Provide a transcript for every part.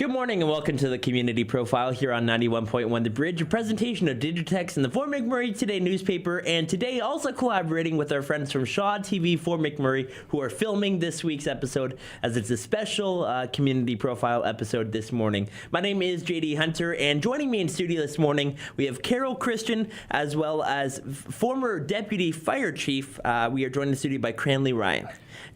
Good morning and welcome to the Community Profile here on 91.1 The Bridge, a presentation of Digitex and the Fort McMurray Today newspaper, and today also collaborating with our friends from Shaw TV Fort McMurray who are filming this week's episode as it's a special Community Profile episode this morning. My name is JD Hunter, and joining me in studio this morning we have Carol Christian as well as former Deputy Fire Chief. We are joined in the studio by Cranley Ryan.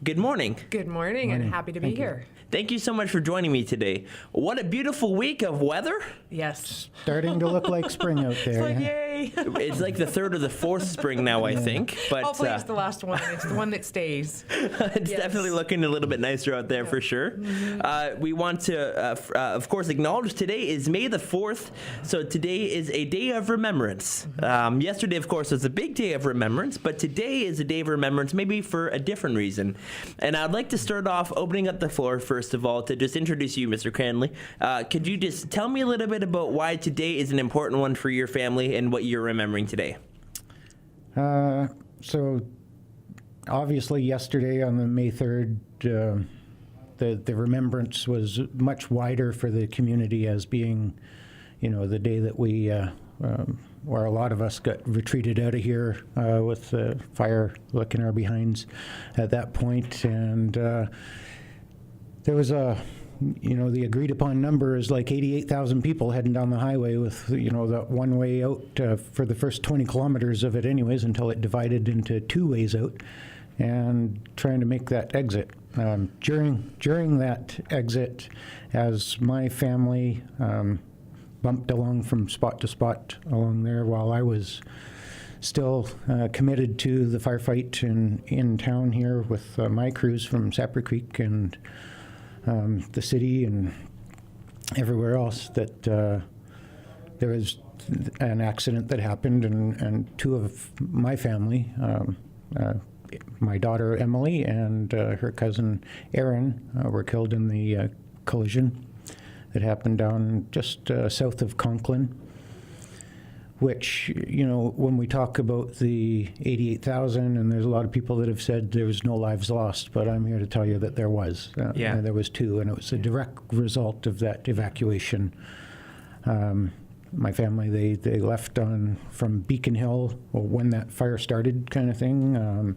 Good morning. Good morning, and happy to be here. Thank you so much for joining me today. What a beautiful week of weather. Yes. Starting to look like spring out there. It's like, yay. It's like the third or the fourth spring now, I think. But Hopefully it's the last one. It's the one that stays. It's definitely looking a little bit nicer out there for sure. We want to, of course, acknowledge today is May the 4th. So today is a day of remembrance. Yesterday, of course, was a big day of remembrance, but today is a day of remembrance, maybe for a different reason. And I'd like to start off opening up the floor, first of all, to just introduce you, Mr. Cranley. Could you just tell me a little bit about why today is an important one for your family and what you're remembering today? So obviously yesterday on the May 3rd, the remembrance was much wider for the community as being, the day that we, where a lot of us got retreated out of here with the fire licking our behinds at that point. And there was the agreed upon number is like 88,000 people heading down the highway with, that one way out for the first 20 kilometers of it anyways, until it divided into two ways out, and trying to make that exit. During that exit, as my family bumped along from spot to spot along there while I was still committed to the firefight in town here with my crews from Sapper Creek and the city and everywhere else, that there was an accident that happened, and two of my family, my daughter Emily and her cousin Aaron, were killed in the collision that happened down just south of Conklin. Which, when we talk about the 88,000, and there's a lot of people that have said there was no lives lost, but I'm here to tell you that there was. There was two, and it was a direct result of that evacuation. My family, they left from Beacon Hill when that fire started, kind of thing,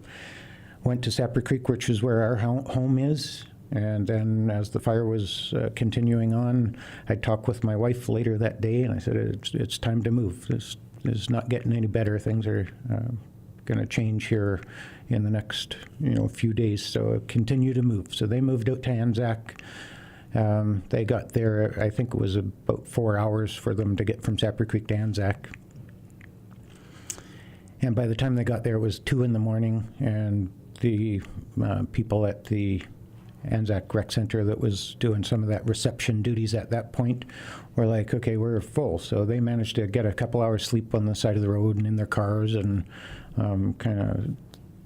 went to Sapper Creek, which is where our home is. And then as the fire was continuing on, I talked with my wife later that day, and I said, it's time to move. This is not getting any better. Things are going to change here in the next few days, so continue to move. So they moved out to Anzac. They got there, I think it was about 4 hours for them to get from Sapper Creek to Anzac. And by the time they got there, it was 2 a.m, and the people at the Anzac Rec Center that was doing some of that reception duties at that point were like, okay, we're full. So they managed to get a couple hours sleep on the side of the road and in their cars and kind of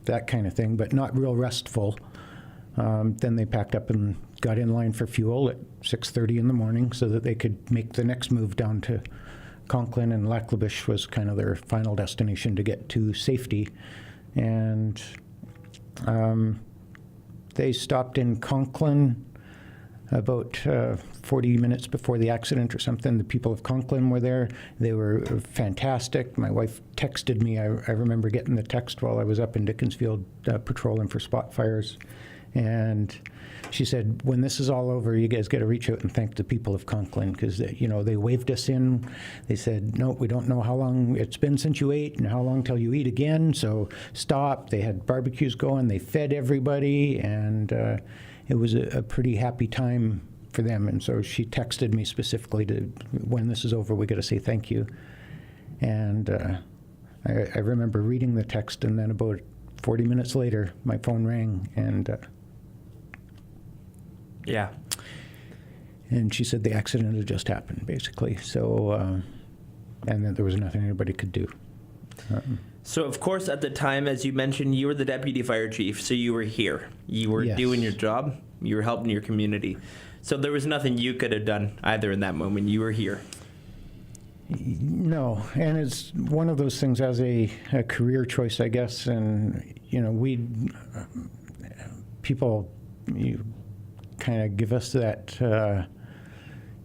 that kind of thing, but not real restful. Then they packed up and got in line for fuel at 6:30 in the morning so that they could make the next move down to Conklin, and Laklabish was kind of their final destination to get to safety. And they stopped in Conklin about 40 minutes before the accident or something. The people of Conklin were there. They were fantastic. My wife texted me. I remember getting the text while I was up in Dickinsfield patrolling for spot fires. And she said, when this is all over, you guys got to reach out and thank the people of Conklin, because they waved us in. They said, no, we don't know how long it's been since you ate and how long till you eat again, so stop. They had barbecues going. They fed everybody, and it was a pretty happy time for them. And so she texted me specifically to, when this is over, we got to say thank you. And I remember reading the text, and then about 40 minutes later, my phone rang, and and she said the accident had just happened, basically. So, and that there was nothing anybody could do. So, of course, at the time, as you mentioned, you were the deputy fire chief, so you were here. You were doing your job. You were helping your community. So there was nothing you could have done either in that moment. You were here. No, and it's one of those things as a career choice, I guess. And, people kind of give us that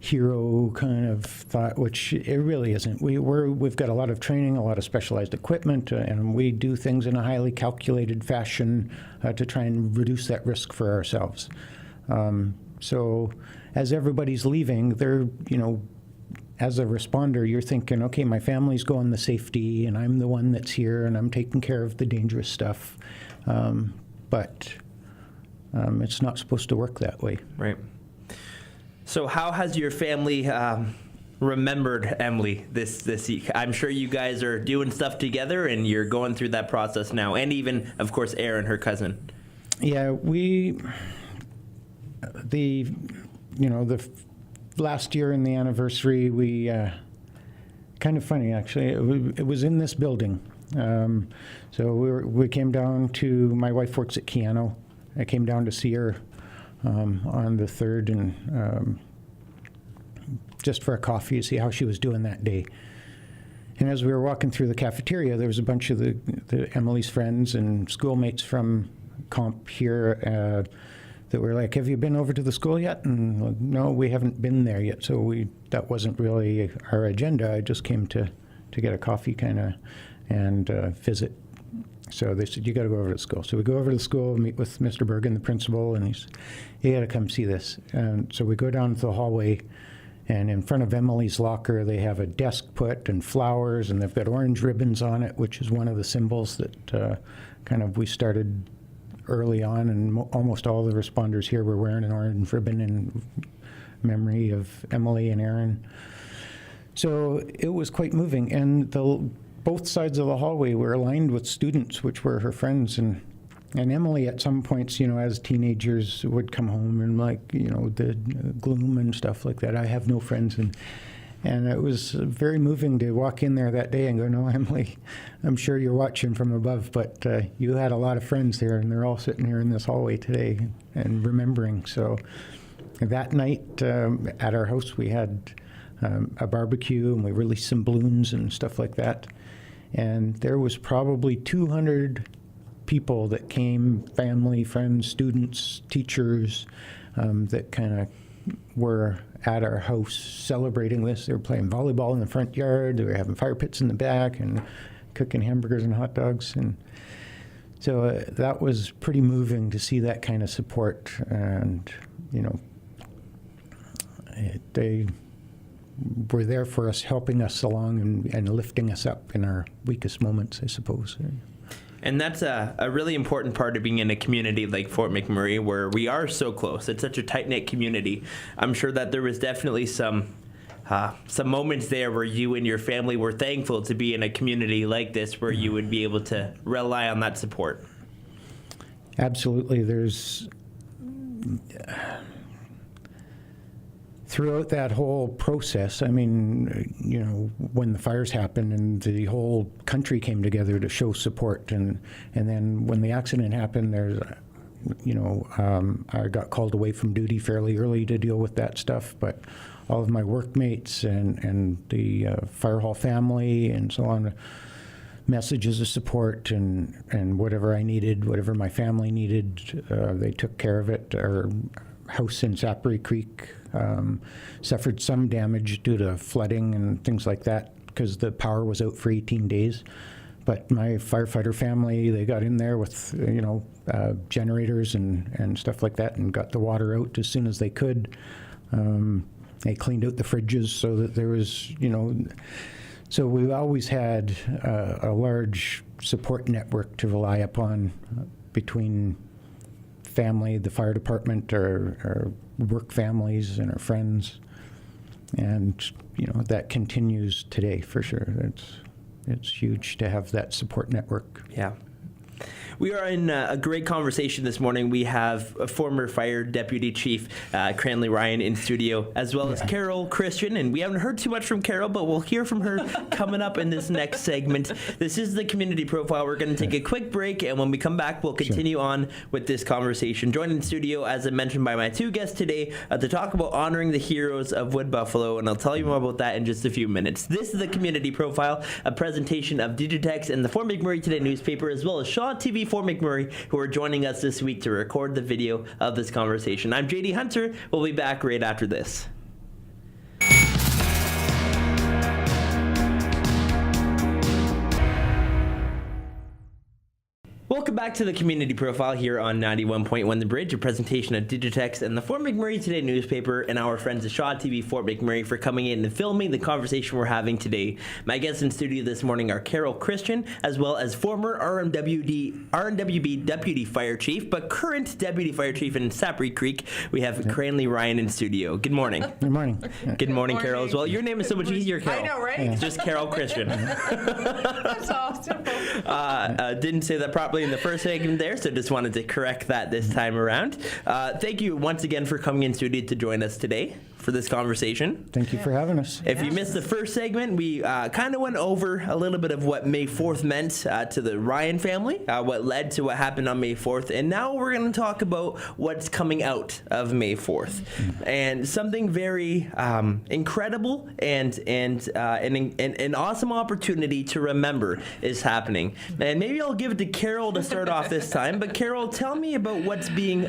hero kind of thought, which it really isn't. We've got a lot of training, a lot of specialized equipment, and we do things in a highly calculated fashion to try and reduce that risk for ourselves. So as everybody's leaving, they're, as a responder, you're thinking, okay, my family's going to safety, and I'm the one that's here, and I'm taking care of the dangerous stuff. But it's not supposed to work that way. Right. So how has your family remembered Emily this week? I'm sure you guys are doing stuff together, and you're going through that process now, and even, of course, Erin, her cousin. Yeah, the last year in the anniversary, we kind of funny actually. It was in this building. So we came down to. My wife works at Keano. I came down to see her on the 3rd, and just for a coffee to see how she was doing that day. And as we were walking through the cafeteria, there was a bunch of the Emily's friends and schoolmates from Comp here that were like, "Have you been over to the school yet?" And like, "No, we haven't been there yet." So that wasn't really our agenda. I just came to get a coffee kind of and visit. So they said, "You got to go over to the school." So we go over to the school, meet with Mr. Bergen, the principal, and he's, "You got to come see this." And so we go down to the hallway, and in front of Emily's locker, they have a desk put and flowers, and they've got orange ribbons on it, which is one of the symbols that kind of we started early on, and almost all the responders here were wearing an orange ribbon in memory of Emily and Erin. So it was quite moving, and both sides of the hallway were lined with students, which were her friends, and Emily at some points, as teenagers would come home and the gloom and stuff like that. I have no friends, and it was very moving to walk in there that day and go, "No, Emily, I'm sure you're watching from above, but you had a lot of friends there, and they're all sitting here in this hallway today and remembering." So that night at our house, we had a barbecue, and we released some balloons and stuff like that. And there was probably 200 people that came, family, friends, students, teachers, that kind of were at our house celebrating this. They were playing volleyball in the front yard. They were having fire pits in the back and cooking hamburgers and hot dogs. And so that was pretty moving to see that kind of support. And, they were there for us, helping us along and lifting us up in our weakest moments, I suppose. And that's a really important part of being in a community like Fort McMurray, where we are so close. It's such a tight-knit community. I'm sure that there was definitely some moments there where you and your family were thankful to be in a community like this, where you would be able to rely on that support. Absolutely. Throughout that whole process, when the fires happened and the whole country came together to show support, and then when the accident happened, I got called away from duty fairly early to deal with that stuff, but all of my workmates and the fire hall family and so on, messages of support and whatever I needed, whatever my family needed, they took care of it. Our house in Sapri Creek suffered some damage due to flooding and things like that because the power was out for 18 days. But my firefighter family, they got in there with generators and stuff like that and got the water out as soon as they could. They cleaned out the fridges so that there was, so we've always had a large support network to rely upon between family, the fire department, our work families, and our friends, and that continues today for sure. It's huge to have that support network. Yeah. We are in a great conversation this morning. We have a former fire deputy chief, Cranley Ryan, in studio, as well as Carol Christian. And we haven't heard too much from Carol, but we'll hear from her coming up in this next segment. This is the Community Profile. We're going to take a quick break, and when we come back, we'll continue on with this conversation. Joined in studio, as I mentioned, by my two guests today to talk about honoring the heroes of Wood Buffalo, and I'll tell you more about that in just a few minutes. This is the Community Profile, a presentation of Digitex and the Fort McMurray Today newspaper, as well as Shaw TV Fort McMurray, who are joining us this week to record the video of this conversation. I'm JD Hunter. We'll be back right after this. Welcome back to the Community Profile here on 91.1 The Bridge, a presentation of Digitex and the Fort McMurray Today newspaper, and our friends at Shaw TV Fort McMurray for coming in and filming the conversation we're having today. My guests in studio this morning are Carol Christian, as well as former RNWB Deputy Fire Chief, but current Deputy Fire Chief in Sapri Creek. We have Cranley Ryan in studio. Good morning. Good morning. Good morning, Carol, as well. Your name is so much easier, Carol. I know, right? It's just Carol Christian. That's all simple. Didn't say that properly in the first segment there, so just wanted to correct that this time around. Thank you once again for coming in studio to join us today for this conversation. Thank you for having us. If you missed the first segment, we kind of went over a little bit of what May 4th meant to the Ryan family, what led to what happened on May 4th, and now we're going to talk about what's coming out of May 4th. And something very incredible and an awesome opportunity to remember is happening. And maybe I'll give it to Carol to start off this time, but Carol, tell me about what's being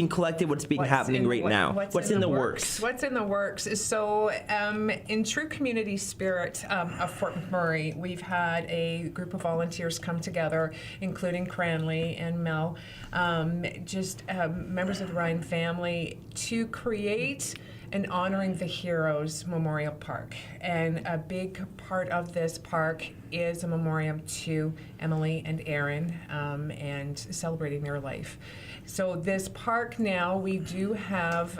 collected, what's happening right now. What's in the works? What's in the works is in true community spirit of Fort McMurray, we've had a group of volunteers come together, including Cranley and Mel, members of the Ryan family, to create an Honoring the Heroes Memorial Park. And a big part of this park is a memoriam to Emily and Aaron and celebrating their life. So this park now, we do have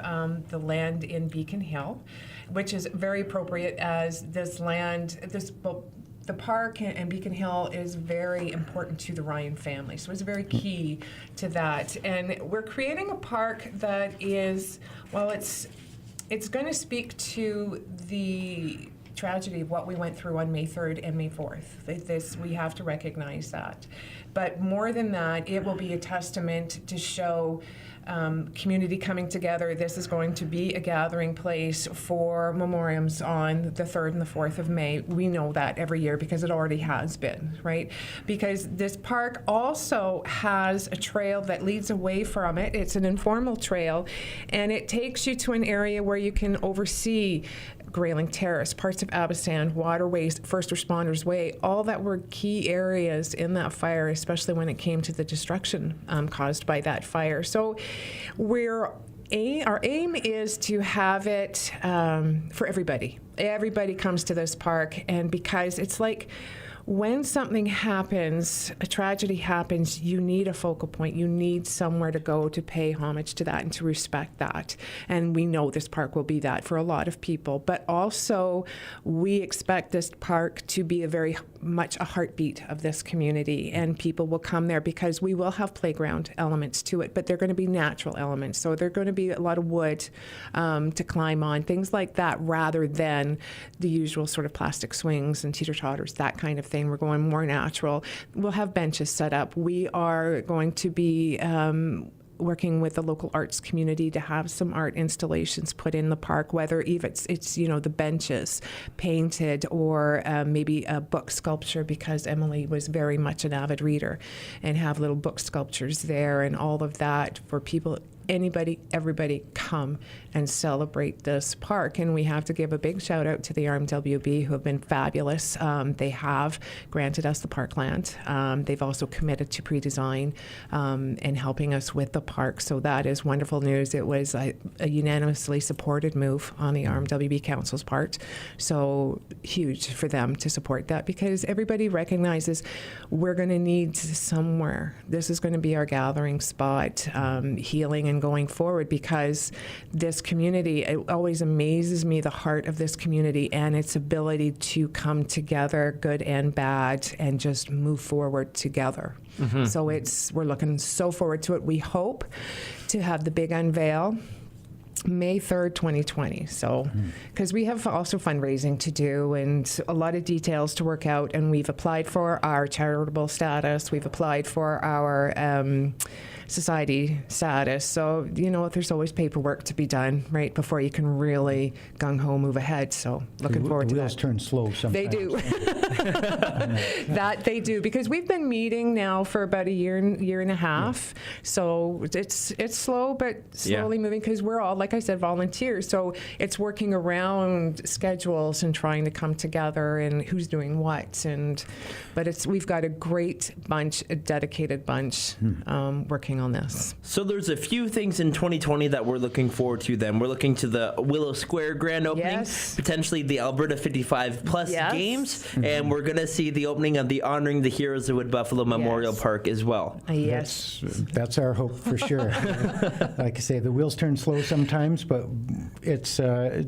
the land in Beacon Hill, which is very appropriate as the park and Beacon Hill is very important to the Ryan family. So it's very key to that. And we're creating a park that is, it's going to speak to the tragedy of what we went through on May 3rd and May 4th. We have to recognize that. But more than that, it will be a testament to show community coming together. This is going to be a gathering place for memoriams on the 3rd and the 4th of May. We know that every year because it already has been, right? Because this park also has a trail that leads away from it. It's an informal trail, and it takes you to an area where you can oversee Grayling Terrace, parts of Abisan, waterways, First Responders Way, all that were key areas in that fire, especially when it came to the destruction caused by that fire. So our aim is to have it for everybody. Everybody comes to this park, and because it's like, when something happens, a tragedy happens, you need a focal point. You need somewhere to go to pay homage to that and to respect that. And we know this park will be that for a lot of people. But also, we expect this park to be very much a heartbeat of this community. And people will come there because we will have playground elements to it, but they're going to be natural elements. So they're going to be a lot of wood to climb on, things like that, rather than the usual sort of plastic swings and teeter-totters, that kind of thing. We're going more natural. We'll have benches set up. We are going to be working with the local arts community to have some art installations put in the park, whether even it's the benches painted or maybe a book sculpture, because Emily was very much an avid reader, and have little book sculptures there and all of that for people. Anybody, everybody, come and celebrate this park. And we have to give a big shout out to the RMWB, who have been fabulous. They have granted us the parkland. They've also committed to pre-design and helping us with the park. So that is wonderful news. It was a unanimously supported move on the RMWB Council's part. So huge for them to support that, because everybody recognizes we're going to need somewhere. This is going to be our gathering spot, healing and going forward, because this community, it always amazes me, the heart of this community and its ability to come together, good and bad, and just move forward together. Mm-hmm. So we're looking so forward to it. We hope to have the big unveil May 3rd, 2020. So, because we have also fundraising to do and a lot of details to work out, and we've applied for our charitable status. We've applied for our society status. So, there's always paperwork to be done, right, before you can really gung-ho move ahead. So, looking forward to that. The wheels turn slow sometimes. They do. That they do, because we've been meeting now for about a year and a half. So it's slow, but slowly moving, because we're all, like I said, volunteers. So it's working around schedules and trying to come together and who's doing what. But we've got a great bunch, a dedicated bunch, working on this. So there's a few things in 2020 that we're looking forward to then. We're looking to the Willow Square grand opening, Yes. potentially the Alberta 55 plus Yes. games, and we're going to see the opening of the Honoring the Heroes of Wood Buffalo Memorial Yes. Park as well. Yes. That's our hope for sure. Like I say, the wheels turn slow sometimes, but it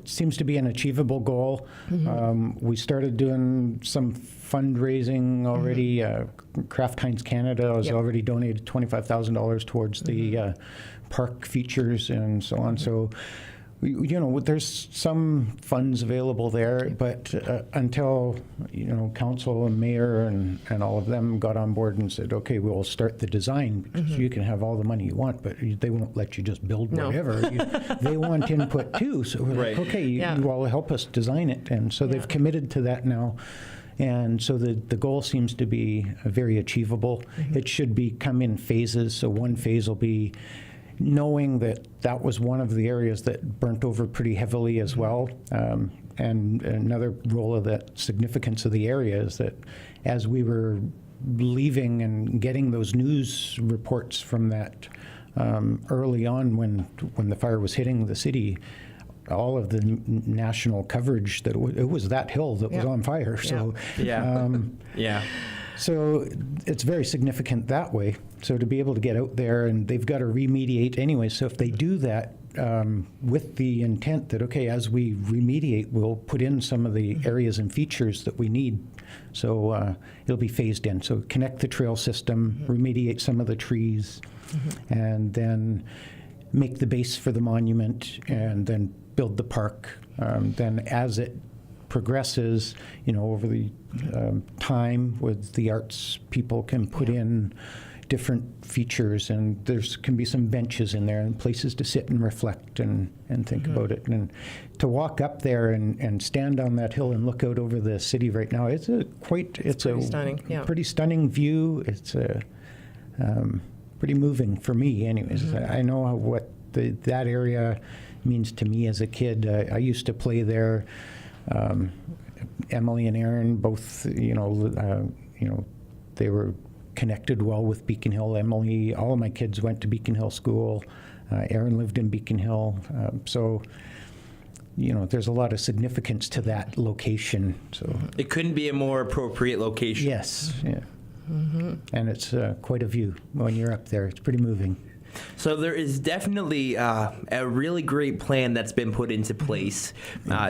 seems to be an achievable goal. We started doing some fundraising already. Kraft Heinz Canada has already donated $25,000 towards the park features and so on. So, there's some funds available there, but until, council and mayor and all of them got on board and said, okay, we'll start the design, because you can have all the money you want, but they won't let you just build whatever. They want input too. So we're like, okay, you all help us design it. And so they've committed to that now. And so the goal seems to be very achievable. It should come in phases. So one phase will be knowing that was one of the areas that burnt over pretty heavily as well. And another role of that significance of the area is that as we were leaving and getting those news reports from that early on when the fire was hitting the city, all of the national coverage that it was that hill that was on fire. So So it's very significant that way. So to be able to get out there, and they've got to remediate anyway. So if they do that with the intent that, okay, as we remediate, we'll put in some of the areas and features that we need. So it'll be phased in. So connect the trail system, remediate some of the trees, and then make the base for the monument, and then build the park. Then as it progresses, over the time with the arts, people can put in different features, and can be some benches in there and places to sit and reflect and think about it. And to walk up there and stand on that hill and look out over the city right now, it's pretty stunning, pretty stunning view. It's pretty moving for me anyways. I know what that area means to me as a kid. I used to play there. Emily and Aaron both, they were connected well with Beacon Hill. Emily, all of my kids went to Beacon Hill School. Aaron lived in Beacon Hill. So, there's a lot of significance to that location. So it couldn't be a more appropriate location. Yes, yeah. And it's quite a view when you're up there. It's pretty moving. So there is definitely a really great plan that's been put into place,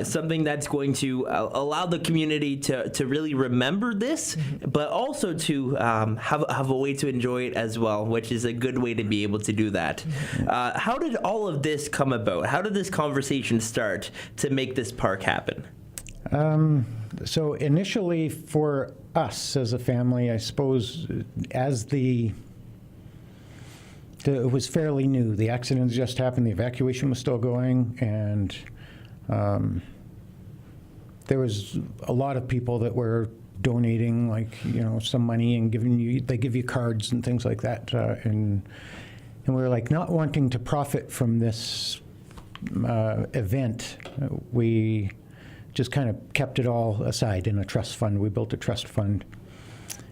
something that's going to allow the community to really remember this, but also to have a way to enjoy it as well, which is a good way to be able to do that. How did all of this come about? How did this conversation start to make this park happen? So initially for us as a family, I suppose, as it was fairly new. The accident just happened. The evacuation was still going, and there was a lot of people that were donating, some money and they give you cards and things like that. And we were not wanting to profit from this event. We just kind of kept it all aside in a trust fund. We built a trust fund.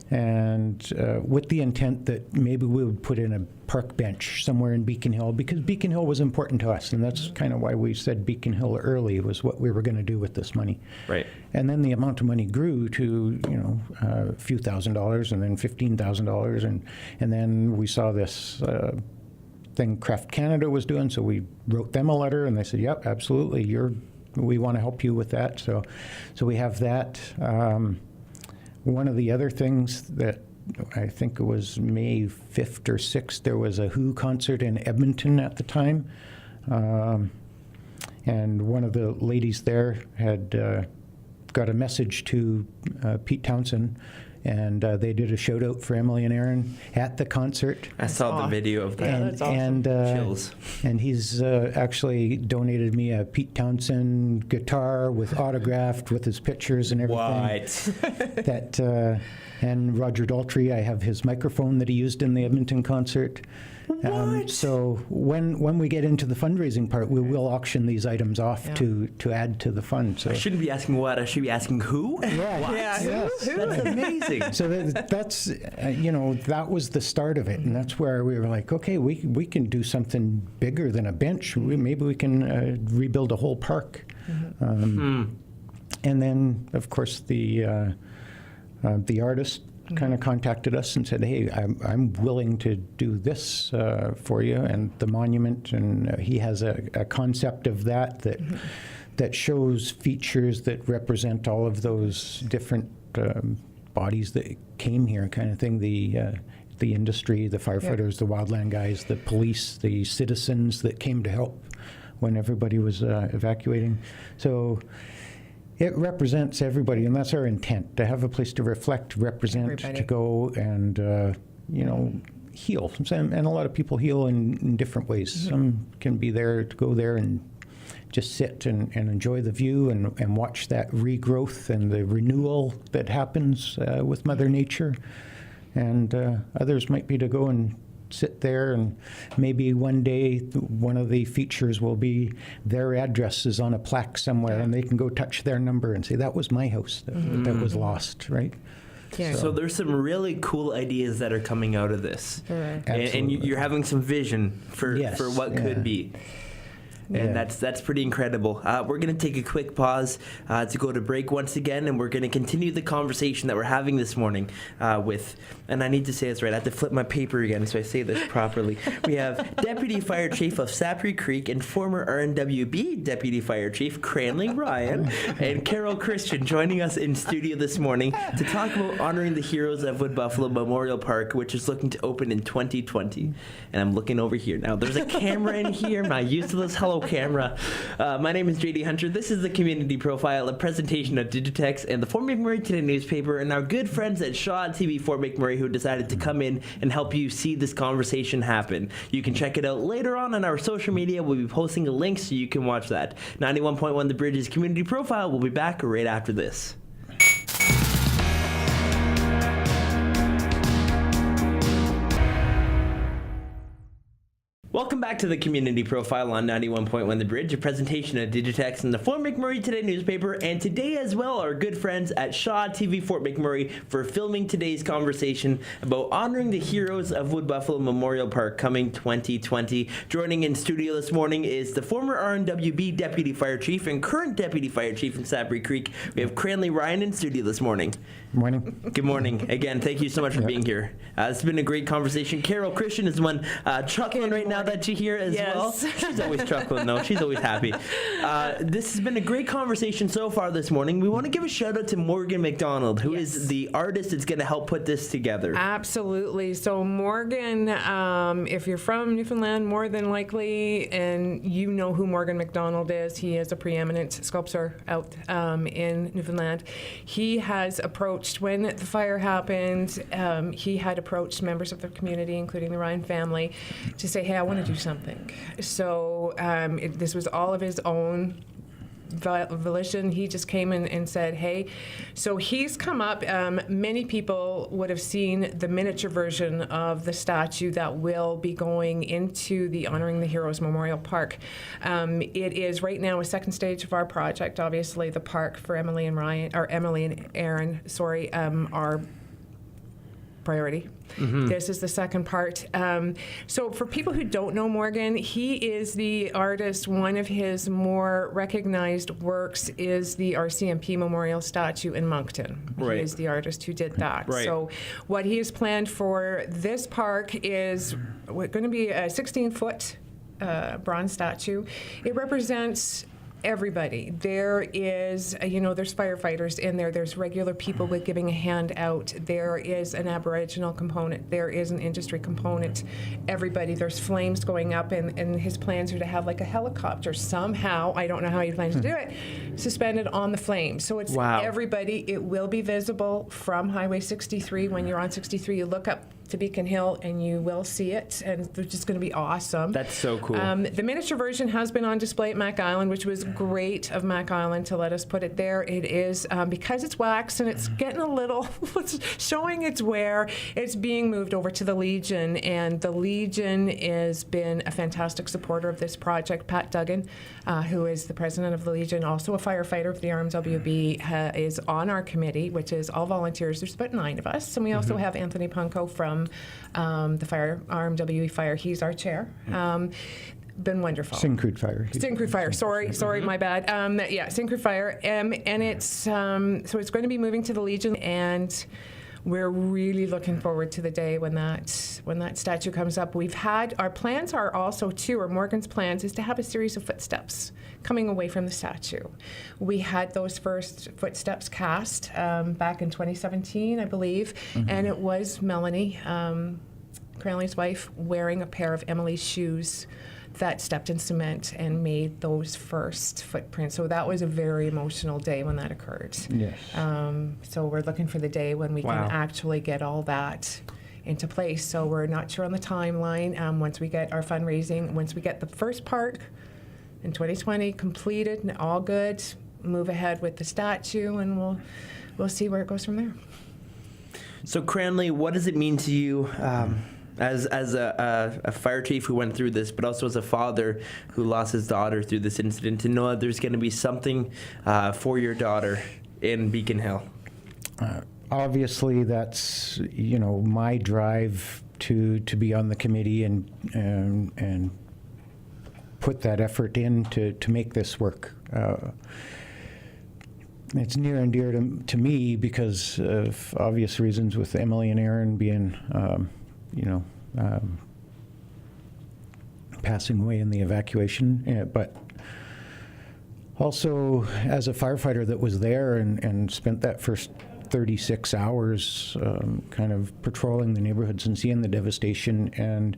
And with the intent that maybe we would put in a park bench somewhere in Beacon Hill, because Beacon Hill was important to us, and that's kind of why we said Beacon Hill early, was what we were going to do with this money. Right. And then the amount of money grew to, a few $1,000s, and then $15,000, and then we saw this thing Kraft Canada was doing, so we wrote them a letter, and they said, yep, absolutely, we want to help you with that. So we have that. One of the other things that I think it was May 5th or 6th, there was a Who concert in Edmonton at the time. And one of the ladies there had got a message to Pete Townsend and they did a shout out for Emily and Aaron at the concert. I saw the video of that. that's awesome. Chills. And he's actually donated me a Pete Townsend guitar with autographed with his pictures and everything. What? That and Roger Daltrey, I have his microphone that he used in the Edmonton concert. What? So when we get into the fundraising part, we will auction these items off to add to the fund. So I shouldn't be asking what. I should be asking who. yeah, What? yes. That's amazing. So that's that was the start of it, and that's where we were like, okay, we can do something bigger than a bench. Maybe we can rebuild a whole park. And then, of course, the artist kind of contacted us and said, hey, I'm willing to do this for you, and the monument, and he has a concept of that shows features that represent all of those different bodies that came here, kind of thing, the industry, the firefighters, the wildland guys, the police, the citizens that came to help when everybody was evacuating. So it represents everybody, and that's our intent, to have a place to reflect, represent, Everybody. to go and, heal. And a lot of people heal in different ways. Some can be there to go there and just sit and enjoy the view and watch that regrowth and the renewal that happens with Mother Nature. And others might be to go and sit there, and maybe one day one of the features will be their address is on a plaque somewhere, and they can go touch their number and say, that was my house that was lost, right? Yeah. So there's some really cool ideas that are coming out of this, and Absolutely. you're having some vision for Yes, what yeah. could be. And Yeah. that's pretty incredible. We're going to take a quick pause to go to break once again, and we're going to continue the conversation that we're having this morning with, and I need to say this right, I have to flip my paper again so I say this properly. We have Deputy Fire Chief of Sapri Creek and former RNWB Deputy Fire Chief Cranley Ryan and Carol Christian joining us in studio this morning to talk about honoring the heroes of Wood Buffalo Memorial Park, which is looking to open in 2020. And I'm looking over here now. There's a camera in here. I'm not used to this. Hello, camera. My name is JD Hunter. This is the Community Profile, a presentation of Digitex and the Fort McMurray Today newspaper, and our good friends at Shaw TV Fort McMurray who decided to come in and help you see this conversation happen. You can check it out later on our social media. We'll be posting a link so you can watch that. 91.1 The Bridge's Community Profile. We'll be back right after this. Welcome back to the Community Profile on 91.1 The Bridge, a presentation of Digitex and the Fort McMurray Today newspaper, and today as well our good friends at Shaw TV Fort McMurray for filming today's conversation about honoring the heroes of Wood Buffalo Memorial Park coming 2020. Joining in studio this morning is the former RNWB Deputy Fire Chief and current Deputy Fire Chief in Sapri Creek. We have Cranley Ryan in studio this morning. Morning. Good morning. Again, thank you so much for being here. It's been a great conversation. Carol Christian is the one chuckling right now that you hear as well. She's always chuckling, though. She's always happy. This has been a great conversation so far this morning. We want to give a shout out to Morgan McDonald, who is the artist that's going to help put this together. Absolutely. So Morgan, if you're from Newfoundland, more than likely, and you know who Morgan McDonald is, he is a preeminent sculptor out in Newfoundland. He has approached, when the fire happened, he had approached members of the community, including the Ryan family, to say, hey, I want to do something. So this was all of his own volition. He just came in and said, hey. So he's come up. Many people would have seen the miniature version of the statue that will be going into the Honoring the Heroes Memorial Park. It is right now a second stage of our project. Obviously, the park for Emily and Aaron, are priority. Mm-hmm. This is the second part. So for people who don't know Morgan, he is the artist. One of his more recognized works is the RCMP Memorial statue in Moncton. Right. He is the artist who did that. Right. So what he has planned for this park is going to be a 16-foot bronze statue. It represents everybody. There is, there's firefighters in there. There's regular people with giving a hand out. There is an Aboriginal component. There is an industry component. Everybody. There's flames going up, and his plans are to have like a helicopter somehow. I don't know how he plans to do it. Suspended on the flames. So it's everybody. It will be visible from Highway 63. When you're on 63, you look up to Beacon Hill and you will see it, and it's just going to be awesome. That's so cool. The miniature version has been on display at Mac Island, which was great of Mac Island to let us put it there. It is, because it's wax and it's getting a little, it's showing its wear, it's being moved over to the Legion, and the Legion has been a fantastic supporter of this project. Pat Duggan, who is the president of the Legion, also a firefighter of the RMWB, is on our committee, which is all volunteers. There's about 9 of us, and we also have Anthony Punko from the RMWE Fire. He's our chair. Been wonderful. Syncrude Fire. Syncrude Fire. Sorry, my bad. Syncrude Fire, and it's so it's going to be moving to the Legion, and we're really looking forward to the day when that statue comes up. We've had our plans are also too, or Morgan's plans is to have a series of footsteps coming away from the statue. We had those first footsteps cast back in 2017, I believe, and it was Melanie, Cranley's wife, wearing a pair of Emily's shoes that stepped in cement and made those first footprints. So that was a very emotional day when that occurred. Yes. So we're looking for the day when we can actually get all that into place. So we're not sure on the timeline. Once we get our fundraising, once we get the first park in 2020 completed and all good, move ahead with the statue, and we'll see where it goes from there. So Cranley, what does it mean to you as a fire chief who went through this, but also as a father who lost his daughter through this incident, to know that there's going to be something for your daughter in Beacon Hill? Obviously, that's my drive to be on the committee and put that effort in to make this work. It's near and dear to me because of obvious reasons, with Emily and Aaron being passing away in the evacuation, but also as a firefighter that was there and spent that first 36 hours kind of patrolling the neighborhoods and seeing the devastation. And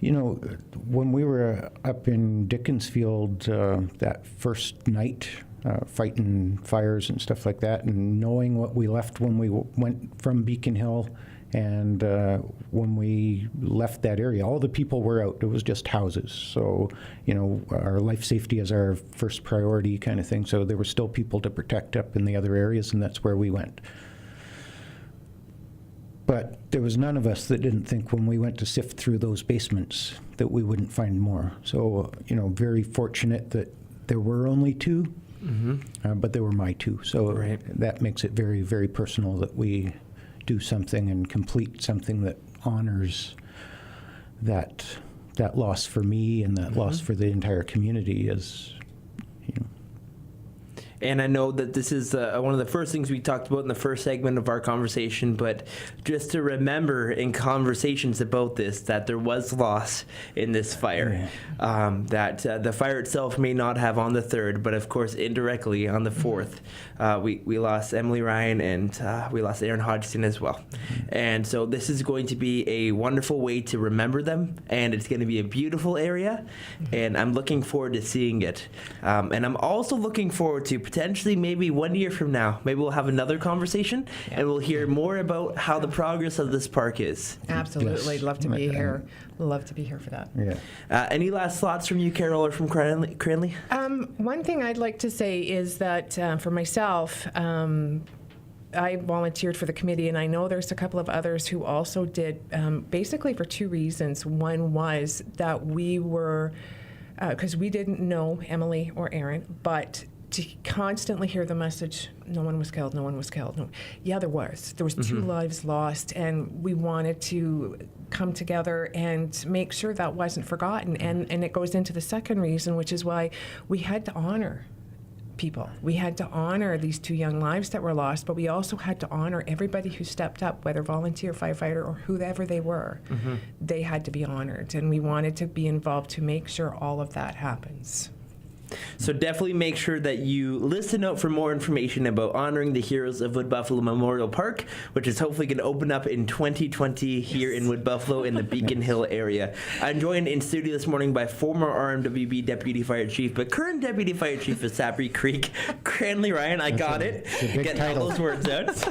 when we were up in Dickensfield that first night, fighting fires and stuff like that, and knowing what we left when we went from Beacon Hill, and when we left that area, all the people were out. It was just houses. So, our life safety is our first priority kind of thing. So there were still people to protect up in the other areas, and that's where we went. But there was none of us that didn't think when we went to sift through those basements that we wouldn't find more. So, very fortunate that there were only 2, but they were my 2. So that makes it very, very personal that we do something and complete something that honors that loss for me and that loss for the entire community. And I know that this is one of the first things we talked about in the first segment of our conversation, but just to remember in conversations about this, that there was loss in this fire, that the fire itself may not have on the 3rd, but of course indirectly on the 4th, we lost Emily Ryan, and we lost Aaron Hodgson as well. And so this is going to be a wonderful way to remember them, and it's going to be a beautiful area, and I'm looking forward to seeing it. And I'm also looking forward to potentially maybe 1 year from now, maybe we'll have another conversation and we'll hear more about how the progress of this park is. Absolutely. Love to be here. Love to be here for that. Yeah. Any last thoughts from you, Carol, or from Cranley? One thing I'd like to say is that for myself, I volunteered for the committee, and I know there's a couple of others who also did, basically for 2 reasons. One was that we were, because we didn't know Emily or Aaron, but to constantly hear the message, no one was killed, no one was killed. No. Yeah, there was. There was 2 lives lost, and we wanted to come together and make sure that wasn't forgotten. And it goes into the second reason, which is why we had to honor people. We had to honor these 2 young lives that were lost, but we also had to honor everybody who stepped up, whether volunteer, firefighter, or whoever they were. They had to be honored, and we wanted to be involved to make sure all of that happens. So definitely make sure that you listen out for more information about honoring the heroes of Wood Buffalo Memorial Park, which is hopefully going to open up in 2020 here in Wood Buffalo in the Beacon Hill area. I'm joined in studio this morning by former RMWB Deputy Fire Chief, but current Deputy Fire Chief of Sapri Creek, Cranley Ryan. I got it. Getting all those words out.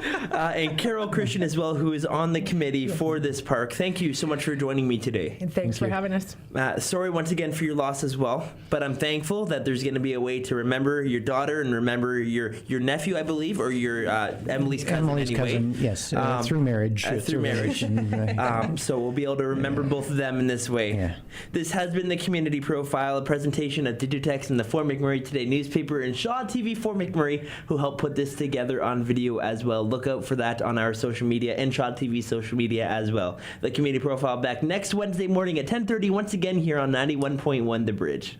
And Carol Christian as well, who is on the committee for this park. Thank you so much for joining me today. And thanks for having us. Sorry once again for your loss as well, but I'm thankful that there's going to be a way to remember your daughter and remember your nephew, I believe, or your Emily's cousin. Emily's anyway. cousin, yes, through marriage. Through marriage. So we'll be able to remember both of them in this way. Yeah. This has been the Community Profile, a presentation of Digitex and the Fort McMurray Today newspaper and Shaw TV Fort McMurray, who helped put this together on video as well. Look out for that on our social media and Shaw TV social media as well. The Community Profile back next Wednesday morning at 10:30 once again here on 91.1 The Bridge.